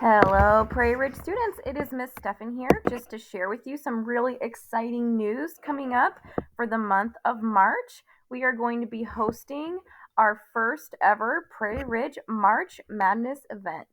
Hello, Prairie Ridge students. It is Miss Stefan here just to share with you some really exciting news coming up for the month of March. We are going to be hosting our first ever Prairie Ridge March Madness event.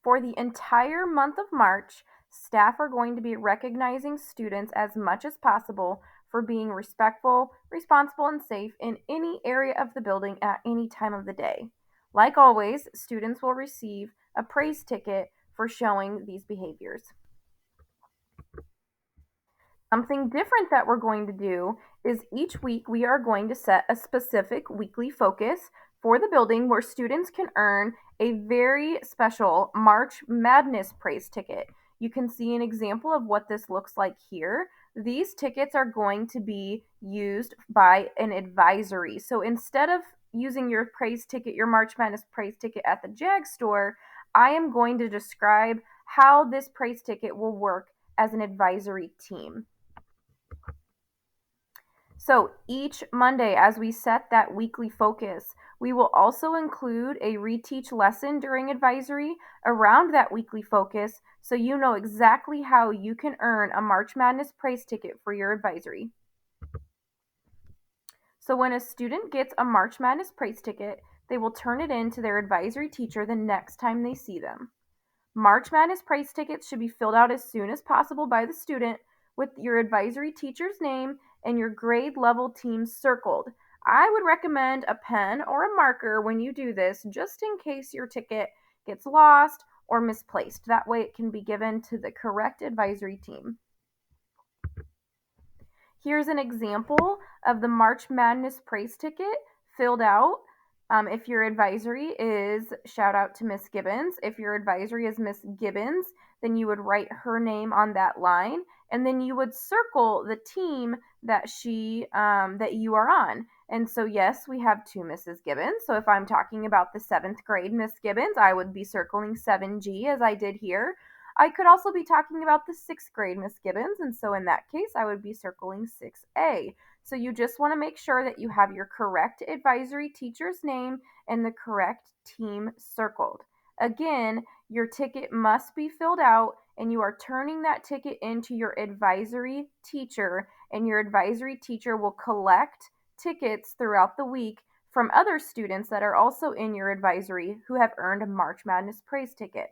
For the entire month of March, staff are going to be recognizing students as much as possible for being respectful, responsible, and safe in any area of the building at any time of the day. Like always, students will receive a praise ticket for showing these behaviors. Something different that we're going to do is each week we are going to set a specific weekly focus for the building where students can earn a very special March Madness praise ticket. You can see an example of what this looks like here. These tickets are going to be used by an advisory. So instead of using your praise ticket, your March Madness praise ticket at the JAG store, I am going to describe how this praise ticket will work as an advisory team. So each Monday, as we set that weekly focus, we will also include a reteach lesson during advisory around that weekly focus so you know exactly how you can earn a March Madness praise ticket for your advisory. So when a student gets a March Madness praise ticket, they will turn it in to their advisory teacher the next time they see them. March Madness praise tickets should be filled out as soon as possible by the student with your advisory teacher's name and your grade level team circled. I would recommend a pen or a marker when you do this, just in case your ticket gets lost or misplaced. That way it can be given to the correct advisory team. Here's an example of the March Madness praise ticket filled out. If your advisory is shout out to Miss Gibbons, if your advisory is Miss Gibbons, then you would write her name on that line, and then you would circle the team that you are on. And so yes, we have two Mrs. Gibbons. So if I'm talking about the 7th grade Miss Gibbons, I would be circling 7G as I did here. I could also be talking about the 6th grade Miss Gibbons, and so in that case, I would be circling 6A. So you just want to make sure that you have your correct advisory teacher's name and the correct team circled. Again, your ticket must be filled out, and you are turning that ticket into your advisory teacher, and your advisory teacher will collect tickets throughout the week from other students that are also in your advisory who have earned a March Madness praise ticket.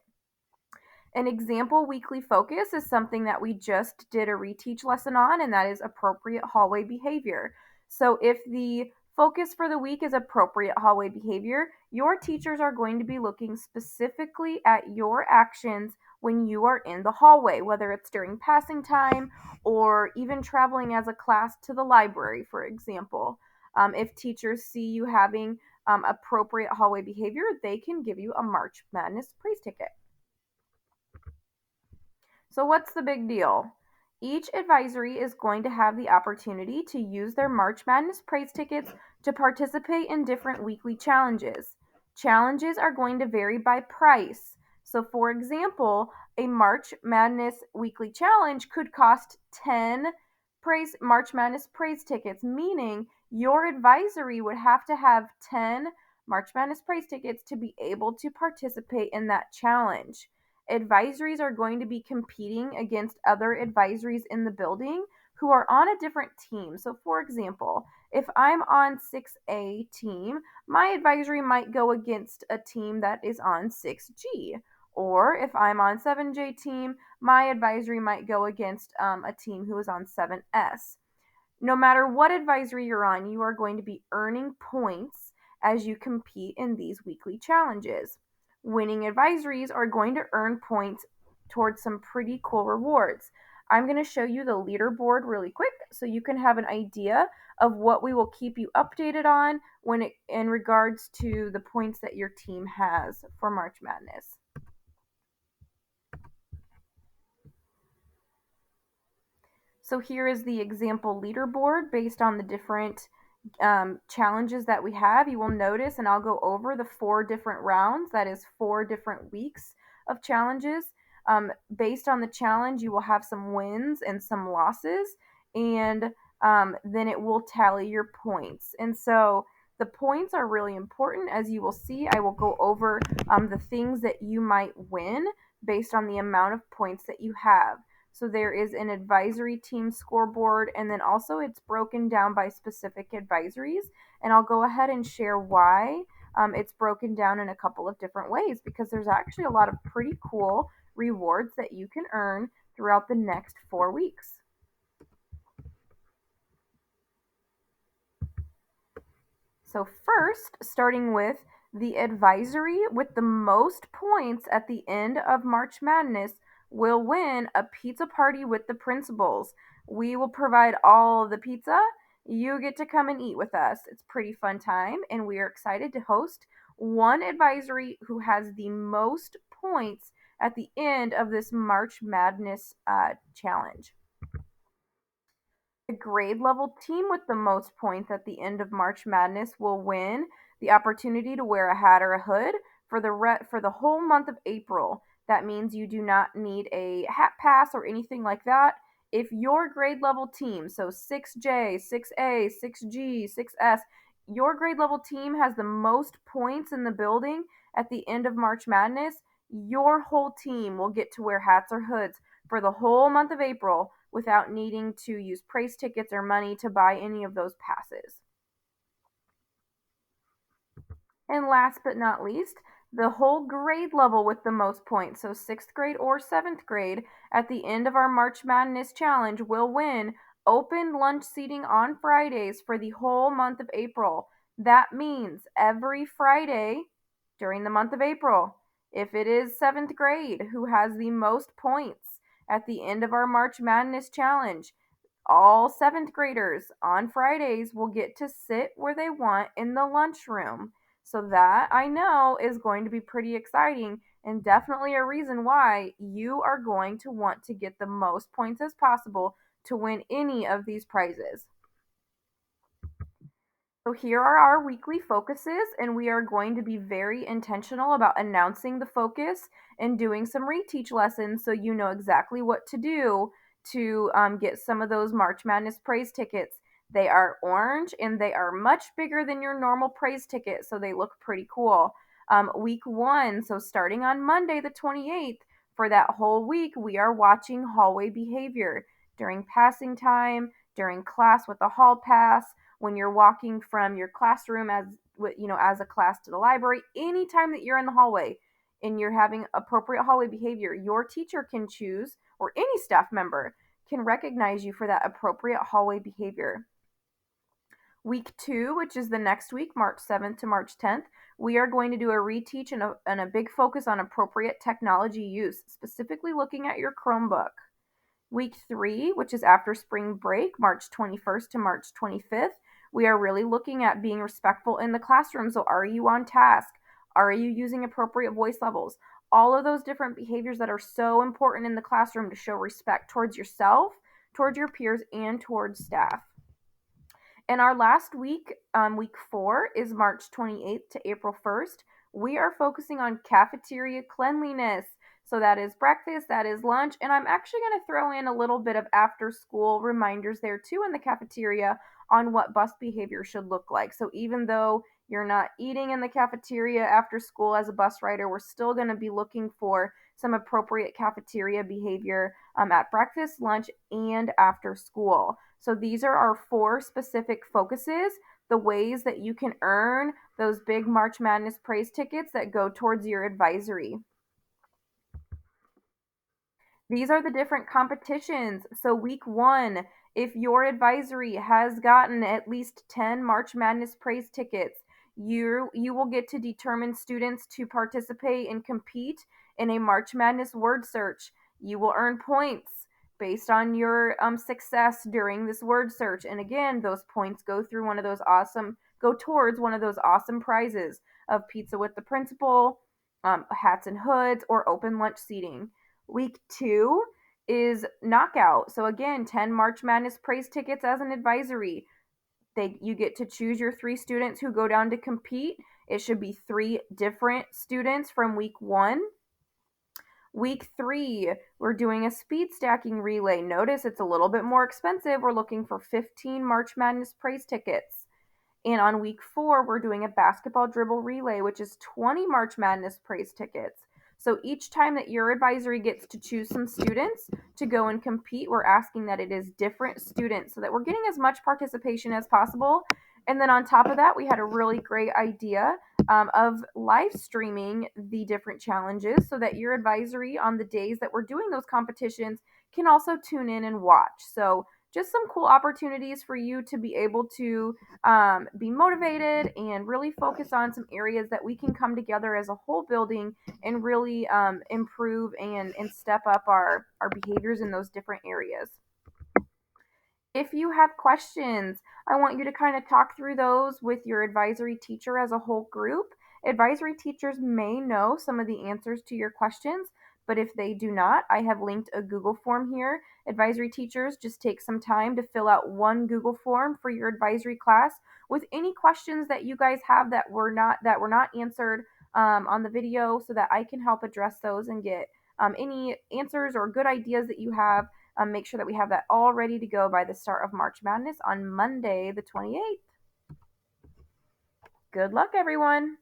An example weekly focus is something that we just did a reteach lesson on, and that is appropriate hallway behavior. So if the focus for the week is appropriate hallway behavior, your teachers are going to be looking specifically at your actions when you are in the hallway, whether it's during passing time or even traveling as a class to the library, for example. If teachers see you having appropriate hallway behavior, they can give you a March Madness praise ticket. So, what's the big deal? Each advisory is going to have the opportunity to use their March Madness praise tickets to participate in different weekly challenges. Challenges are going to vary by price. So, for example, a March Madness weekly challenge could cost 10 March Madness praise tickets, meaning your advisory would have to have 10 March Madness praise tickets to be able to participate in that challenge. Advisories are going to be competing against other advisories in the building who are on a different team. So, for example, if I'm on 6A team, my advisory might go against a team that is on 6G. Or if I'm on 7J team, my advisory might go against a team who is on 7S. No matter what advisory you're on, you are going to be earning points as you compete in these weekly challenges. Winning advisories are going to earn points towards some pretty cool rewards. I'm going to show you the leaderboard really quick so you can have an idea of what we will keep you updated on in regards to the points that your team has for March Madness. So here is the example leaderboard based on the different challenges that we have. You will notice, and I'll go over the 4 different rounds, that is 4 different weeks of challenges. Based on the challenge, you will have some wins and some losses, and then it will tally your points. And so The points are really important. As you will see, I will go over the things that you might win based on the amount of points that you have. So there is an advisory team scoreboard, and then also it's broken down by specific advisories. And I'll go ahead and share why it's broken down in a couple of different ways, because there's actually a lot of pretty cool rewards that you can earn throughout the next 4 weeks. So first, starting with the advisory with the most points at the end of March Madness will win a pizza party with the principals. We will provide all of the pizza. You get to come and eat with us. It's a pretty fun time, and we are excited to host one advisory who has the most points at the end of this March Madness challenge. The grade level team with the most points at the end of March Madness will win the opportunity to wear a hat or a hood for the whole month of April. That means you do not need a hat pass or anything like that. If your grade level team, so 6J, 6A, 6G, 6S, your grade level team has the most points in the building at the end of March Madness, your whole team will get to wear hats or hoods for the whole month of April without needing to use price tickets or money to buy any of those passes. And last but not least, the whole grade level with the most points, so 6th grade or 7th grade, at the end of our March Madness challenge will win open lunch seating on Fridays for the whole month of April. That means every Friday during the month of April, if it is 7th grade who has the most points at the end of our March Madness challenge, all 7th graders on Fridays will get to sit where they want in the lunchroom. So that I know is going to be pretty exciting and definitely a reason why you are going to want to get the most points as possible to win any of these prizes. So here are our weekly focuses, and we are going to be very intentional about announcing the focus and doing some reteach lessons so you know exactly what to do to get some of those March Madness praise tickets. They are orange and they are much bigger than your normal praise ticket, so they look pretty cool. Week one, so starting on Monday the 28th, for that whole week, we are watching hallway behavior during passing time, during class with the hall pass, when you're walking from your classroom as a class to the library, anytime that you're in the hallway and you're having appropriate hallway behavior, your teacher can choose, or any staff member can recognize you for that appropriate hallway behavior. Week two, which is the next week, March 7th to March 10th, we are going to do a reteach and a big focus on appropriate technology use, specifically looking at your Chromebook. Week three, which is after spring break, March 21st to March 25th, we are really looking at being respectful in the classroom. So, are you on task? Are you using appropriate voice levels? All of those different behaviors that are so important in the classroom to show respect towards yourself, towards your peers, and towards staff. And our last week, week four, is March 28th to April 1st. We are focusing on cafeteria cleanliness. So that is breakfast, that is lunch, and I'm actually going to throw in a little bit of after school reminders there too in the cafeteria on what bus behavior should look like. So even though you're not eating in the cafeteria after school as a bus rider, we're still going to be looking for some appropriate cafeteria behavior at breakfast, lunch, and after school. So these are our 4 specific focuses, the ways that you can earn those big March Madness praise tickets that go towards your advisory. These are the different competitions. So, week one, if your advisory has gotten at least 10 March Madness praise tickets, you will get to determine students to participate and compete in a March Madness word search. You will earn points based on your success during this word search. And again, those points go towards one of those awesome prizes of pizza with the principal, hats and hoods, or open lunch seating. Week two is knockout. So again, 10 March Madness praise tickets as an advisory. You get to choose your 3 students who go down to compete. It should be 3 different students from week one. Week three, we're doing a speed stacking relay. Notice it's a little bit more expensive. We're looking for 15 March Madness praise tickets. And on week 4, we're doing a basketball dribble relay, which is 20 March Madness praise tickets. So each time that your advisory gets to choose some students to go and compete, we're asking that it is different students so that we're getting as much participation as possible. And then on top of that, we had a really great idea of live streaming the different challenges so that your advisory on the days that we're doing those competitions can also tune in and watch. So just some cool opportunities for you to be able to be motivated and really focus on some areas that we can come together as a whole building and really improve and step up our behaviors in those different areas. If you have questions, I want you to kind of talk through those with your advisory teacher as a whole group. Advisory teachers may know some of the answers to your questions, but if they do not, I have linked a Google form here. Advisory teachers, just take some time to fill out one Google form for your advisory class with any questions that you guys have that were not answered on the video, so that I can help address those and get any answers or good ideas that you have. Make sure that we have that all ready to go by the start of March Madness on Monday, the 28th. Good luck, everyone.